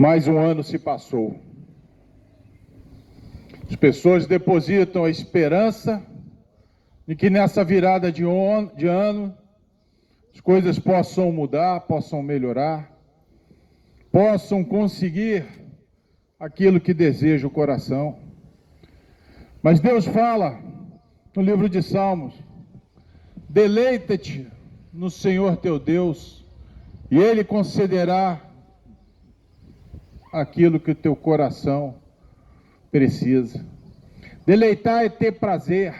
Mais um ano se passou. As pessoas depositam a esperança de que nessa virada de ano as coisas possam mudar, possam melhorar, possam conseguir aquilo que deseja o coração. Mas Deus fala no livro de Salmos: deleita-te no Senhor teu Deus, e Ele concederá aquilo que o teu coração precisa. Deleitar é ter prazer.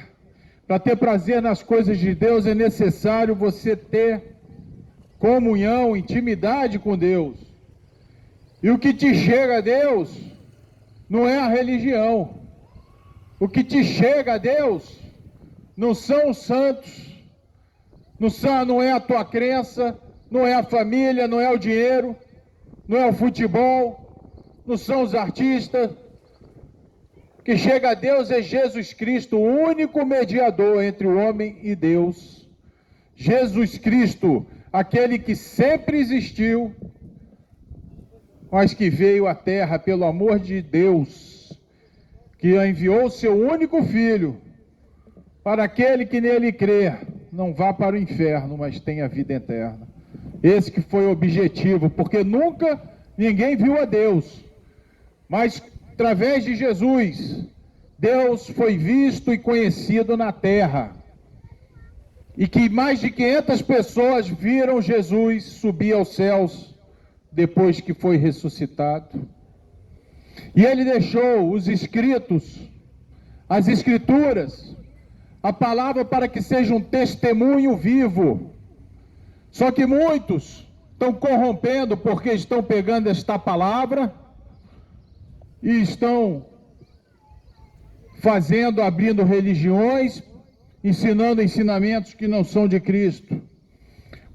Para ter prazer nas coisas de Deus é necessário você ter comunhão, intimidade com Deus. E o que te chega a Deus não é a religião. O que te chega a Deus não são os santos, não é a tua crença, não é a família, não é o dinheiro, não é o futebol, não são os artistas. O que chega a Deus é Jesus Cristo, o único mediador entre o homem e Deus. Jesus Cristo, aquele que sempre existiu, mas que veio à terra pelo amor de Deus, que enviou o seu único Filho, para aquele que nele crê, não vá para o inferno, mas tenha vida eterna. Esse que foi o objetivo, porque nunca ninguém viu a Deus, mas através de Jesus, Deus foi visto e conhecido na terra. E que mais de 500 pessoas viram Jesus subir aos céus depois que foi ressuscitado. E ele deixou os escritos, as escrituras, a palavra para que seja um testemunho vivo. Só que muitos estão corrompendo porque estão pegando esta palavra e estão abrindo religiões, ensinando ensinamentos que não são de Cristo.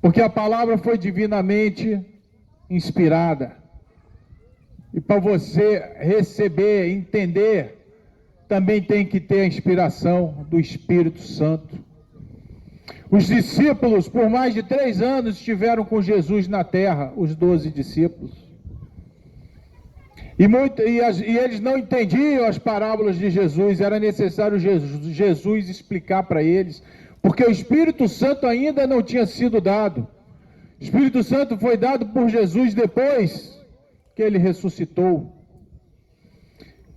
Porque a palavra foi divinamente inspirada. E para você receber, entender, também tem que ter a inspiração do Espírito Santo. Os discípulos, por mais de 3 anos, estiveram com Jesus na terra, os 12 discípulos. E eles não entendiam as parábolas de Jesus, era necessário Jesus explicar para eles, porque o Espírito Santo ainda não tinha sido dado. O Espírito Santo foi dado por Jesus depois que ele ressuscitou.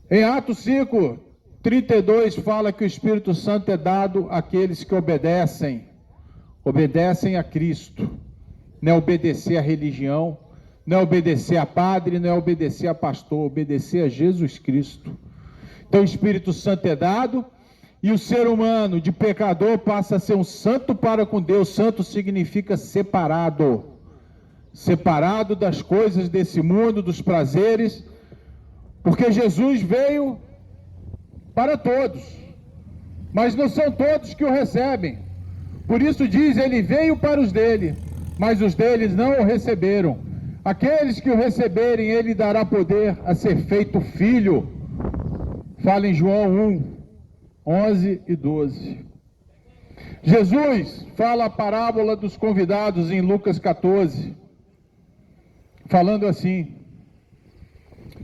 Em Atos 5:32 fala que o Espírito Santo é dado àqueles que obedecem a Cristo. Não é obedecer à religião, não é obedecer a padre, não é obedecer a pastor, obedecer a Jesus Cristo. Então o Espírito Santo é dado e o ser humano de pecador passa a ser um santo para com Deus. Santo significa separado. Separado das coisas desse mundo, dos prazeres, porque Jesus veio para todos, mas não são todos que o recebem. Por isso diz, ele veio para os dele, mas os deles não o receberam. Aqueles que o receberem, ele dará poder a ser feito filho. Fala em João 1:11 e 12. Jesus fala a parábola dos convidados em Lucas 14, falando assim: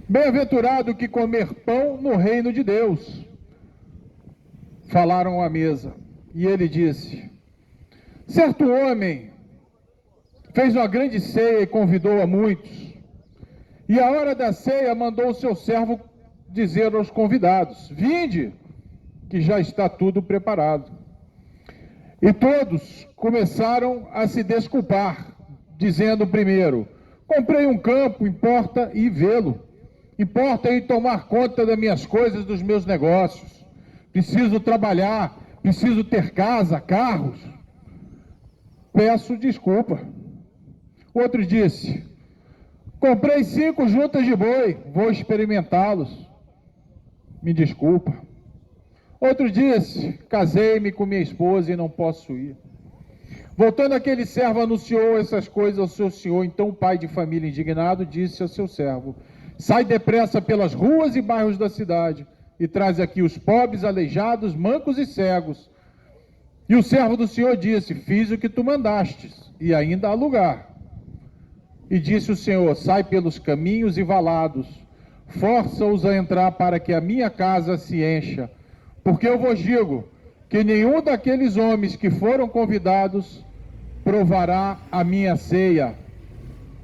bem-aventurado que comer pão no reino de Deus. Falaram à mesa, e ele disse: certo homem fez uma grande ceia e convidou a muitos. E à hora da ceia mandou o seu servo dizer aos convidados: vinde, que já está tudo preparado. E todos começaram a se desculpar, dizendo primeiro: comprei um campo, importa ir vê-lo. Importa ir tomar conta das minhas coisas, dos meus negócios. Preciso trabalhar, preciso ter casa, carros. Peço desculpa. Outro disse: comprei 5 juntas de boi, vou experimentá-los. Me desculpa. Outro disse: casei-me com minha esposa e não posso ir. Voltando, aquele servo anunciou essas coisas ao seu senhor. Então o pai de família, indignado, disse ao seu servo: sai depressa pelas ruas e bairros da cidade e traz aqui os pobres, aleijados, mancos e cegos. E o servo do senhor disse: fiz o que tu mandastes, e ainda há lugar. E disse o Senhor: sai pelos caminhos e valados, força-os a entrar para que a minha casa se encha. Porque eu vos digo que nenhum daqueles homens que foram convidados provará a minha ceia.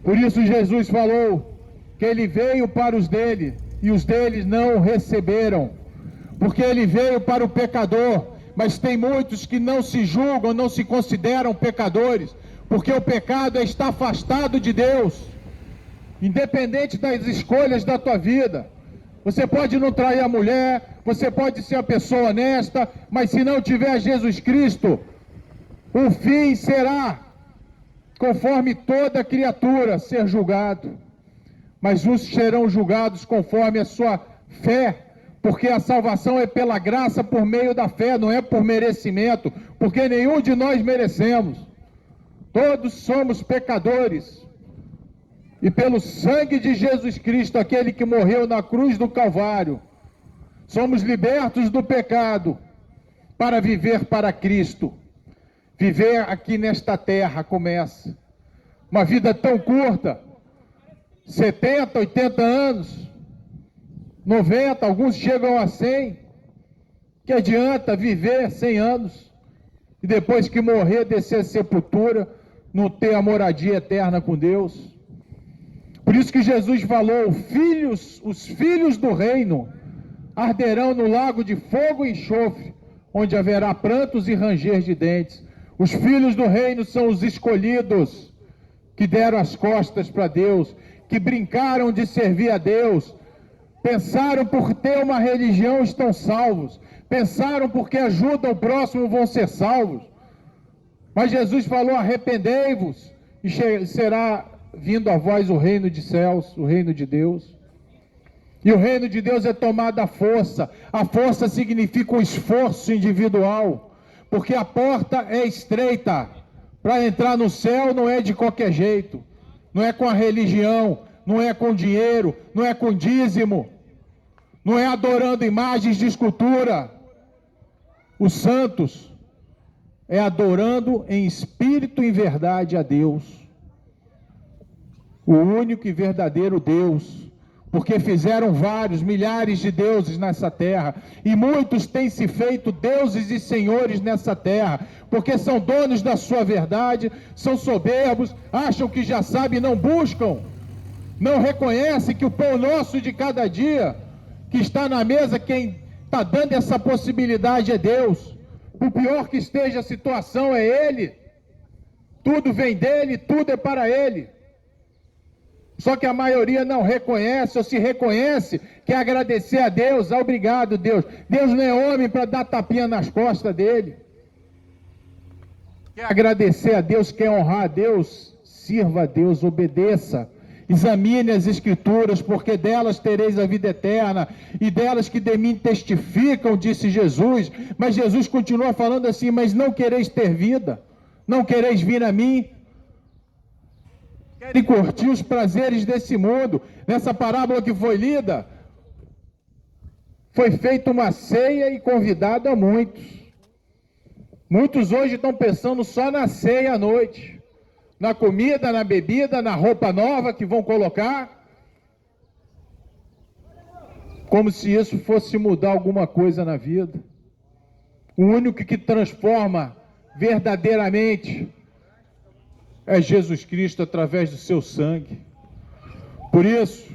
Por isso Jesus falou que ele veio para os dele, e os deles não o receberam. Porque ele veio para o pecador, mas tem muitos que não se julgam, não se consideram pecadores, porque o pecado é estar afastado de Deus. Independente das escolhas da tua vida, você pode não trair a mulher, você pode ser uma pessoa honesta, mas se não tiver Jesus Cristo, o fim será, conforme toda criatura, ser julgado. Mas uns serão julgados conforme a sua fé, porque a salvação é pela graça por meio da fé, não é por merecimento, porque nenhum de nós merecemos. Todos somos pecadores. E pelo sangue de Jesus Cristo, aquele que morreu na cruz do Calvário, somos libertos do pecado para viver para Cristo. Viver aqui nesta terra começa. Uma vida tão curta, 70, 80 anos, 90, alguns chegam a 100. Que adianta viver 100 anos e depois que morrer, descer a sepultura, não ter a moradia eterna com Deus? Por isso que Jesus falou: os filhos do reino arderão no lago de fogo e enxofre, onde haverá prantos e ranger de dentes. Os filhos do reino são os escolhidos, que deram as costas para Deus, que brincaram de servir a Deus, pensaram por ter uma religião estão salvos, pensaram porque ajudam o próximo vão ser salvos. Mas Jesus falou: arrependei-vos, e será vindo a vós o reino de céus, o reino de Deus. E o reino de Deus é tomado à força. A força significa um esforço individual, porque a porta é estreita. Para entrar no céu não é de qualquer jeito, não é com a religião, não é com dinheiro, não é com dízimo, não é adorando imagens de escultura. Os santos é adorando em espírito e em verdade a Deus, o único e verdadeiro Deus, porque fizeram vários, milhares de deuses nessa terra, e muitos têm se feito deuses e senhores nessa terra, porque são donos da sua verdade, são soberbos, acham que já sabem e não buscam, não reconhecem que o pão nosso de cada dia, que está na mesa, quem está dando essa possibilidade é Deus. Por pior que esteja a situação, é Ele, tudo vem dEle, tudo é para Ele. Só que a maioria não reconhece, ou se reconhece, quer agradecer a Deus. Obrigado, Deus. Deus não é homem para dar tapinha nas costas dele. Quer agradecer a Deus, quer honrar a Deus, sirva a Deus, obedeça. Examine as Escrituras, porque delas tereis a vida eterna, e delas que de mim testificam, disse Jesus. Mas Jesus continua falando assim: mas não quereis ter vida, não quereis vir a mim, querem curtir os prazeres desse mundo. Nessa parábola que foi lida, foi feita uma ceia e convidado a muitos. Muitos hoje estão pensando só na ceia à noite, na comida, na bebida, na roupa nova que vão colocar, como se isso fosse mudar alguma coisa na vida. O único que transforma verdadeiramente é Jesus Cristo através do seu sangue. Por isso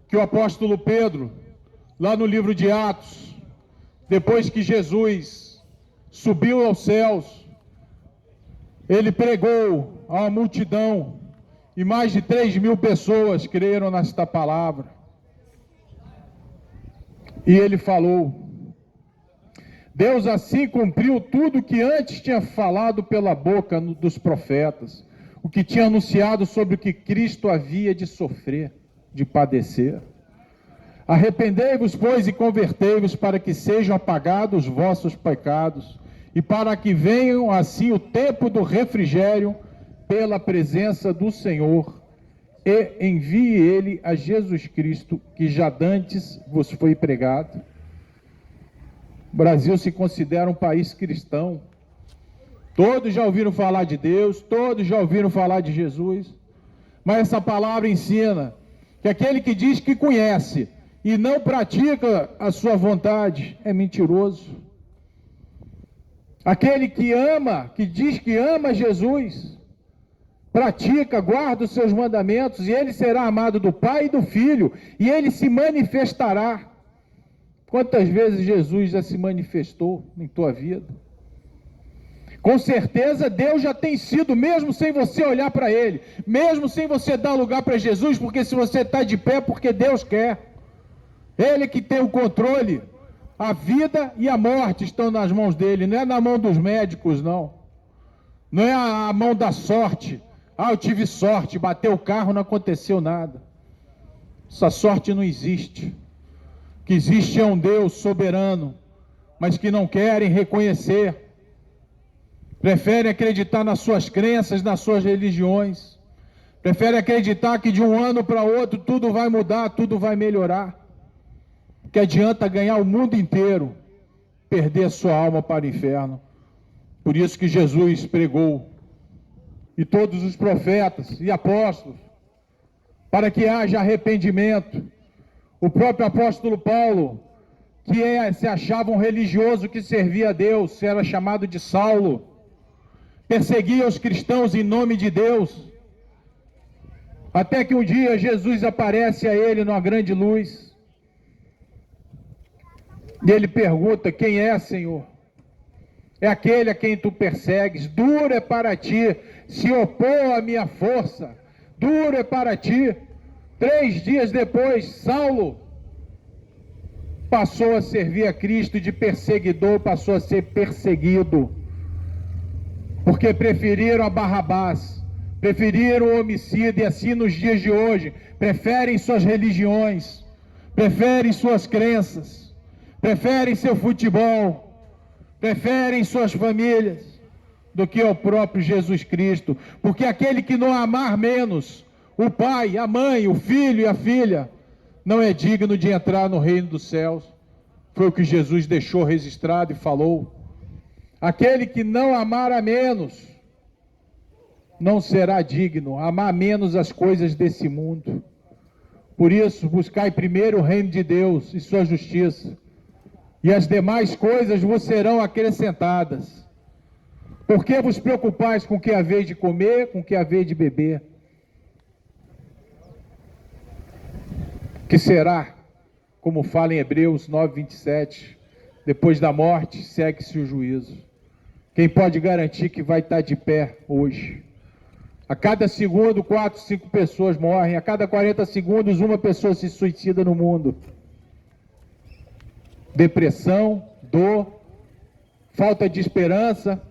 que o apóstolo Pedro, lá no livro de Atos, depois que Jesus subiu aos céus, ele pregou a uma multidão e mais de 3.000 pessoas creram nesta palavra. E ele falou: Deus assim cumpriu tudo que antes tinha falado pela boca dos profetas, o que tinha anunciado sobre o que Cristo havia de sofrer, de padecer. Arrependei-vos, pois, e convertei-vos, para que sejam apagados os vossos pecados, e para que venham assim o tempo do refrigério pela presença do Senhor, e envie Ele a Jesus Cristo, que já dantes vos foi pregado. O Brasil se considera um país cristão. Todos já ouviram falar de Deus, todos já ouviram falar de Jesus, Mas essa palavra ensina que aquele que diz que conhece e não pratica a sua vontade é mentiroso. Aquele que ama, que diz que ama Jesus, pratica, guarda os seus mandamentos, e ele será amado do Pai e do Filho, e ele se manifestará. Quantas vezes Jesus já se manifestou em tua vida? Com certeza Deus já tem sido, mesmo sem você olhar para Ele, mesmo sem você dar lugar para Jesus, porque se você está de pé, porque Deus quer. Ele que tem o controle. A vida e a morte estão nas mãos dele, não é na mão dos médicos, não. Não é a mão da sorte. Ah, eu tive sorte, bateu o carro, não aconteceu nada. Essa sorte não existe. O que existe é um Deus soberano, mas que não querem reconhecer. Preferem acreditar nas suas crenças, nas suas religiões. Preferem acreditar que de um ano para outro tudo vai mudar, tudo vai melhorar. Que adianta ganhar o mundo inteiro, perder a sua alma para o inferno. Por isso que Jesus pregou, e todos os profetas e apóstolos, para que haja arrependimento. O próprio apóstolo Paulo, que se achava um religioso que servia a Deus, era chamado de Saulo, perseguia os cristãos em nome de Deus, até que um dia Jesus aparece a ele numa grande luz, e ele pergunta: quem é, Senhor? É aquele a quem tu persegues. Duro é para ti se opor à minha força, duro é para ti. 3 dias depois, Saulo passou a servir a Cristo, de perseguidor passou a ser perseguido, porque preferiram a Barrabás, preferiram o homicida, e assim nos dias de hoje, preferem suas religiões, preferem suas crenças, preferem seu futebol, preferem suas famílias, do que ao próprio Jesus Cristo, porque aquele que não amar menos o pai, a mãe, o filho e a filha, não é digno de entrar no reino dos céus. Foi o que Jesus deixou registrado e falou. Aquele que não amar a menos, não será digno, amar menos as coisas desse mundo. Por isso, buscai primeiro o reino de Deus e sua justiça, e as demais coisas vos serão acrescentadas. Por que vos preocupais com o que haveis de comer, com o que haveis de beber? Que será, como fala em Hebreus 9:27, depois da morte segue-se o juízo. Quem pode garantir que vai estar de pé hoje? A cada segundo, 4, 5 pessoas morrem. A cada 40 segundos, uma pessoa se suicida no mundo. Depressão, dor, falta de esperança.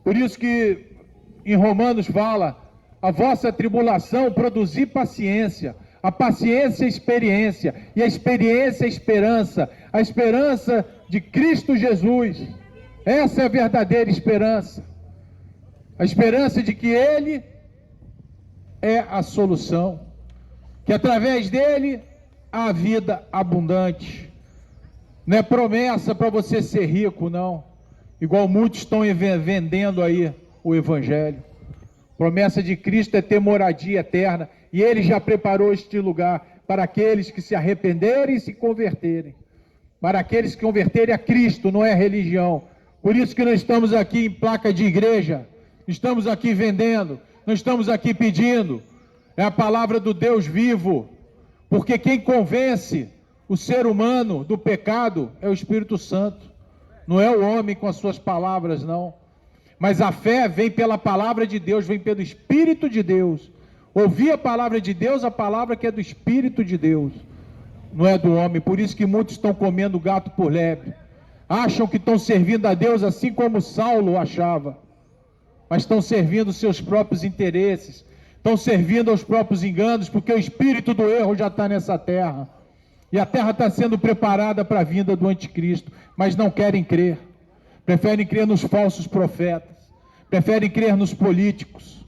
Por isso que em Romanos fala: a vossa tribulação produzir paciência, a paciência experiência, e a experiência esperança, a esperança de Cristo Jesus. Essa é a verdadeira esperança, a esperança de que Ele é a solução, que através dele há vida abundante. Não é promessa para você ser rico, não, igual muitos estão vendendo aí o Evangelho. Promessa de Cristo é ter moradia eterna, e Ele já preparou este lugar para aqueles que se arrependerem e se converterem, para aqueles que converterem a Cristo, não é religião. Por isso que nós estamos aqui em placa de igreja, estamos aqui vendendo, não estamos aqui pedindo. É a palavra do Deus vivo, porque quem convence o ser humano do pecado é o Espírito Santo, não é o homem com as suas palavras, não. Mas a fé vem pela palavra de Deus, vem pelo Espírito de Deus. Ouvir a palavra de Deus, a palavra que é do Espírito de Deus, não é do homem. Por isso que muitos estão comendo gato por lebre, acham que estão servindo a Deus assim como Saulo achava, mas estão servindo seus próprios interesses, estão servindo aos próprios enganos, porque o espírito do erro já está nessa terra, e a terra está sendo preparada para a vinda do anticristo, mas não querem crer, preferem crer nos falsos profetas, preferem crer nos políticos,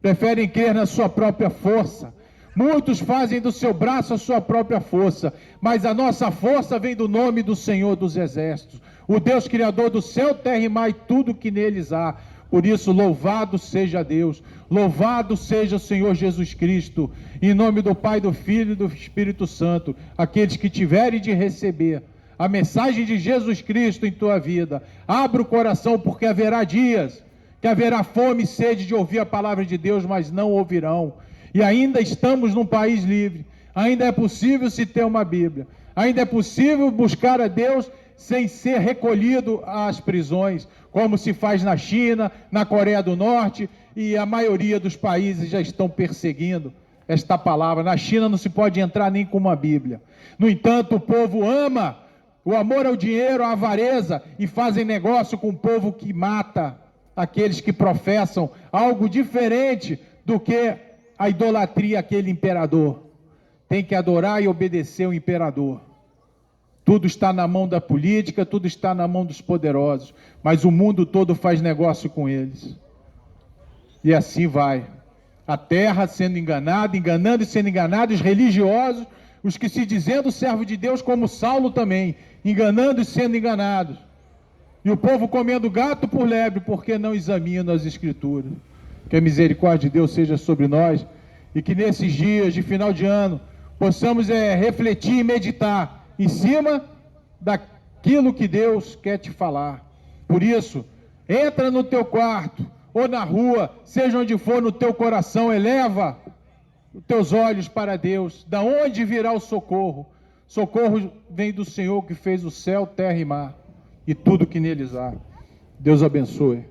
preferem crer na sua própria força. Muitos fazem do seu braço a sua própria força, mas a nossa força vem do nome do Senhor dos Exércitos, o Deus Criador do céu, terra e mar e tudo que neles há. Por isso, louvado seja Deus, louvado seja o Senhor Jesus Cristo, em nome do Pai, do Filho e do Espírito Santo. Aqueles que tiverem de receber a mensagem de Jesus Cristo em tua vida, abra o coração, porque haverá dias que haverá fome e sede de ouvir a palavra de Deus, mas não ouvirão. E ainda estamos num país livre, ainda é possível se ter uma Bíblia, ainda é possível buscar a Deus sem ser recolhido às prisões, como se faz na China, na Coreia do Norte, e a maioria dos países já estão perseguindo esta palavra. Na China não se pode entrar nem com uma Bíblia. No entanto, o povo ama o amor ao dinheiro, a avareza, e fazem negócio com o povo que mata aqueles que professam algo diferente do que a idolatria àquele imperador. Tem que adorar e obedecer o imperador. Tudo está na mão da política, tudo está na mão dos poderosos, mas o mundo todo faz negócio com eles. E assim vai. A terra sendo enganada, enganando e sendo enganada, os religiosos, os que se dizendo servo de Deus, como Saulo também, enganando e sendo enganados. E o povo comendo gato por lebre, porque não examinam as Escrituras. Que a misericórdia de Deus seja sobre nós, e que nesses dias de final de ano, possamos refletir e meditar em cima daquilo que Deus quer te falar. Por isso, entra no teu quarto, ou na rua, seja onde for, no teu coração, eleva os teus olhos para Deus. Da onde virá o socorro? Socorro vem do Senhor que fez o céu, terra e mar, e tudo que neles há. Deus abençoe.